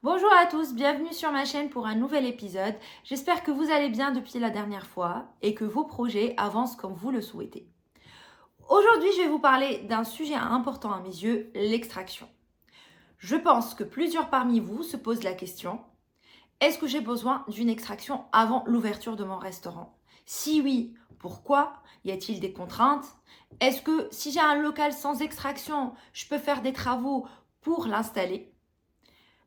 Bonjour à tous, bienvenue sur ma chaîne pour un nouvel épisode. J'espère que vous allez bien depuis la dernière fois et que vos projets avancent comme vous le souhaitez. Aujourd'hui, je vais vous parler d'un sujet important à mes yeux, l'extraction. Je pense que plusieurs parmi vous se posent la question, est-ce que j'ai besoin d'une extraction avant l'ouverture de mon restaurant? Si oui, pourquoi? Y a-t-il des contraintes? Est-ce que si j'ai un local sans extraction, je peux faire des travaux pour l'installer?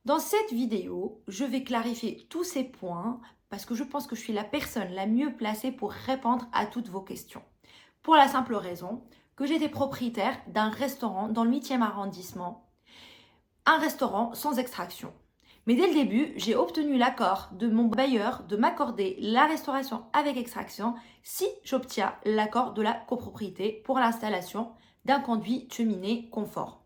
Dans cette vidéo, je vais clarifier tous ces points parce que je pense que je suis la personne la mieux placée pour répondre à toutes vos questions. Pour la simple raison que j'étais propriétaire d'un restaurant dans le 8e arrondissement, un restaurant sans extraction. Mais dès le début, j'ai obtenu l'accord de mon bailleur de m'accorder la restauration avec extraction si j'obtiens l'accord de la copropriété pour l'installation d'un conduit cheminée confort.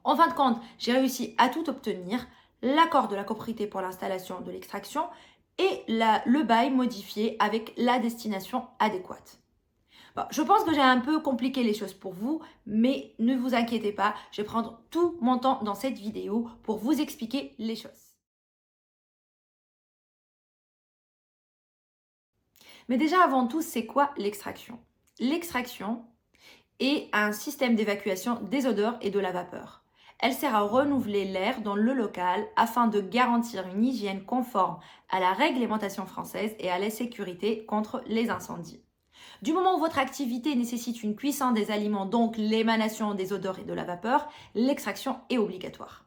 En fin de compte, j'ai réussi à tout obtenir, l'accord de la copropriété pour l'installation de l'extraction et le bail modifié avec la destination adéquate. Bon, je pense que j'ai un peu compliqué les choses pour vous, mais ne vous inquiétez pas, je vais prendre tout mon temps dans cette vidéo pour vous expliquer les choses. Mais déjà avant tout, c'est quoi l'extraction? L'extraction est un système d'évacuation des odeurs et de la vapeur. Elle sert à renouveler l'air dans le local afin de garantir une hygiène conforme à la réglementation française et à la sécurité contre les incendies. Du moment où votre activité nécessite une cuisson des aliments, donc l'émanation des odeurs et de la vapeur, l'extraction est obligatoire.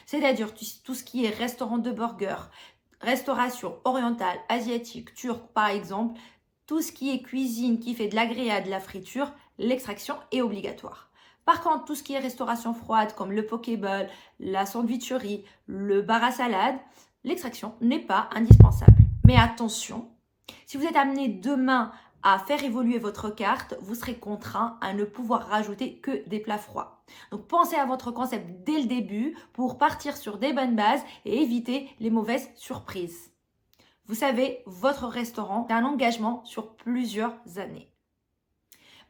C'est-à-dire tout ce qui est restaurant de burgers, restauration orientale, asiatique, turque par exemple, tout ce qui est cuisine qui fait de la grillade, de la friture, l'extraction est obligatoire. Par contre, tout ce qui est restauration froide comme le pokéball, la sandwicherie, le bar à salade, l'extraction n'est pas indispensable. Mais attention, si vous êtes amené demain à faire évoluer votre carte, vous serez contraint à ne pouvoir rajouter que des plats froids. Donc pensez à votre concept dès le début pour partir sur des bonnes bases et éviter les mauvaises surprises. Vous savez, votre restaurant est un engagement sur plusieurs années.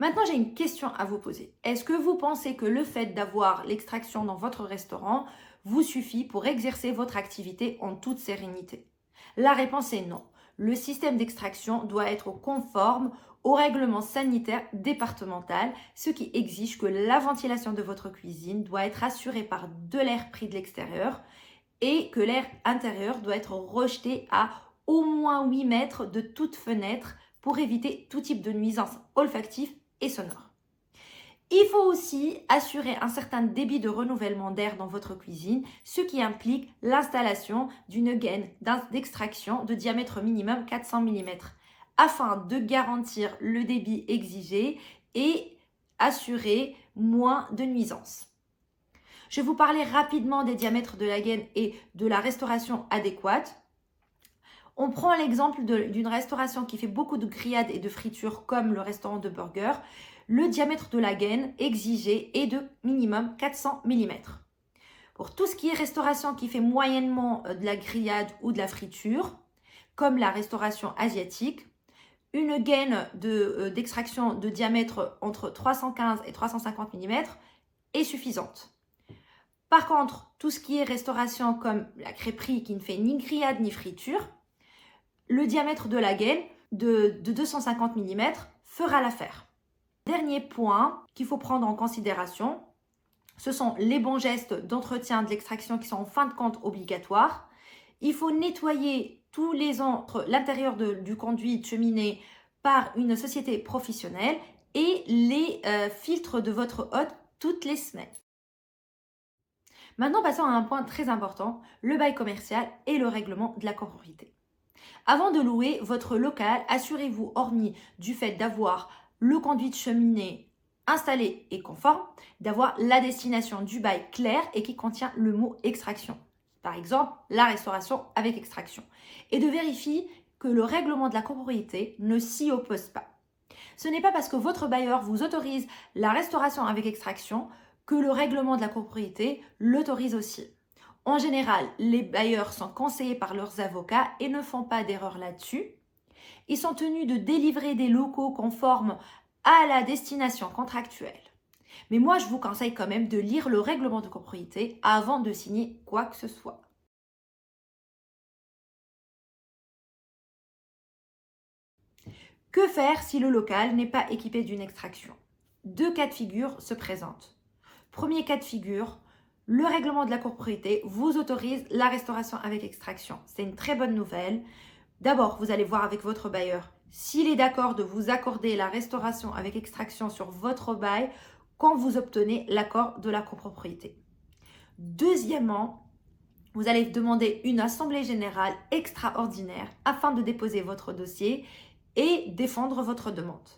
Maintenant, j'ai une question à vous poser. Est-ce que vous pensez que le fait d'avoir l'extraction dans votre restaurant vous suffit pour exercer votre activité en toute sérénité? La réponse est non. Le système d'extraction doit être conforme au règlement sanitaire départemental, ce qui exige que la ventilation de votre cuisine doit être assurée par de l'air pris de l'extérieur et que l'air intérieur doit être rejeté à au moins 8 mètres de toute fenêtre pour éviter tout type de nuisance olfactive et sonore. Il faut aussi assurer un certain débit de renouvellement d'air dans votre cuisine, ce qui implique l'installation d'une gaine d'extraction de diamètre minimum 400 mm, afin de garantir le débit exigé et assurer moins de nuisances. Je vais vous parler rapidement des diamètres de la gaine et de la restauration adéquate. On prend l'exemple d'une restauration qui fait beaucoup de grillades et de fritures comme le restaurant de burger. Le diamètre de la gaine exigé est de minimum 400 mm. Pour tout ce qui est restauration qui fait moyennement de la grillade ou de la friture, comme la restauration asiatique, une gaine d'extraction de diamètre entre 315 et 350 mm est suffisante. Par contre, tout ce qui est restauration comme la crêperie qui ne fait ni grillade ni friture, le diamètre de la gaine de 250 mm fera l'affaire. Dernier point qu'il faut prendre en considération, ce sont les bons gestes d'entretien de l'extraction qui sont en fin de compte obligatoires. Il faut nettoyer tous les ans l'intérieur du conduit de cheminée par une société professionnelle et les filtres de votre hôte toutes les semaines. Maintenant, passons à un point très important, le bail commercial et le règlement de la copropriété. Avant de louer votre local, assurez-vous, hormis du fait d'avoir le conduit de cheminée installé et conforme, d'avoir la destination du bail claire et qui contient le mot extraction. Par exemple, la restauration avec extraction. Et de vérifier que le règlement de la copropriété ne s'y oppose pas. Ce n'est pas parce que votre bailleur vous autorise la restauration avec extraction que le règlement de la copropriété l'autorise aussi. En général, les bailleurs sont conseillés par leurs avocats et ne font pas d'erreur là-dessus. Ils sont tenus de délivrer des locaux conformes à la destination contractuelle. Mais moi, je vous conseille quand même de lire le règlement de copropriété avant de signer quoi que ce soit. Que faire si le local n'est pas équipé d'une extraction? Deux cas de figure se présentent. Premier cas de figure, le règlement de la copropriété vous autorise la restauration avec extraction. C'est une très bonne nouvelle. D'abord, vous allez voir avec votre bailleur s'il est d'accord de vous accorder la restauration avec extraction sur votre bail quand vous obtenez l'accord de la copropriété. Deuxièmement, vous allez demander une assemblée générale extraordinaire afin de déposer votre dossier et défendre votre demande.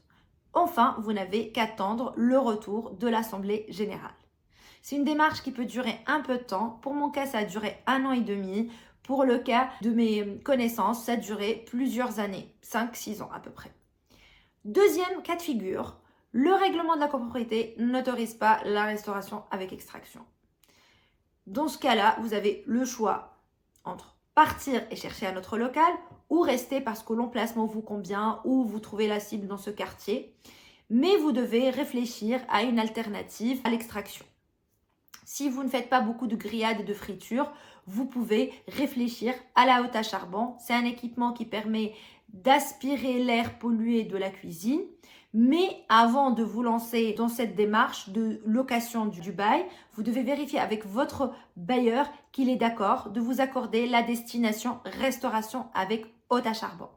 Enfin, vous n'avez qu'à attendre le retour de l'assemblée générale. C'est une démarche qui peut durer un peu de temps. Pour mon cas, ça a duré 1 an et demi. Pour le cas de mes connaissances, ça a duré plusieurs années, 5-6 ans à peu près. Deuxième cas de figure, le règlement de la copropriété n'autorise pas la restauration avec extraction. Dans ce cas-là, vous avez le choix entre partir et chercher un autre local ou rester parce que l'emplacement vous convient ou vous trouvez la cible dans ce quartier. Mais vous devez réfléchir à une alternative à l'extraction. Si vous ne faites pas beaucoup de grillades et de friture, vous pouvez réfléchir à la hotte à charbon. C'est un équipement qui permet d'aspirer l'air pollué de la cuisine. Mais avant de vous lancer dans cette démarche de location du bail, vous devez vérifier avec votre bailleur qu'il est d'accord de vous accorder la destination restauration avec hotte à charbon.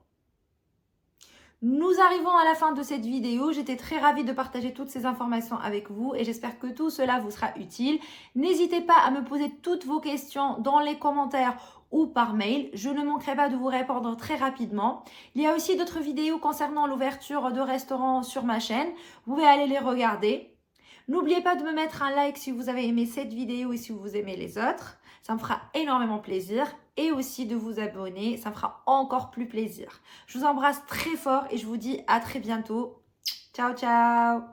Nous arrivons à la fin de cette vidéo. J'étais très ravie de partager toutes ces informations avec vous et j'espère que tout cela vous sera utile. N'hésitez pas à me poser toutes vos questions dans les commentaires ou par mail. Je ne manquerai pas de vous répondre très rapidement. Il y a aussi d'autres vidéos concernant l'ouverture de restaurants sur ma chaîne. Vous pouvez aller les regarder. N'oubliez pas de me mettre un like si vous avez aimé cette vidéo et si vous aimez les autres. Ça me fera énormément plaisir. Et aussi de vous abonner, ça me fera encore plus plaisir. Je vous embrasse très fort et je vous dis à très bientôt. Ciao, ciao!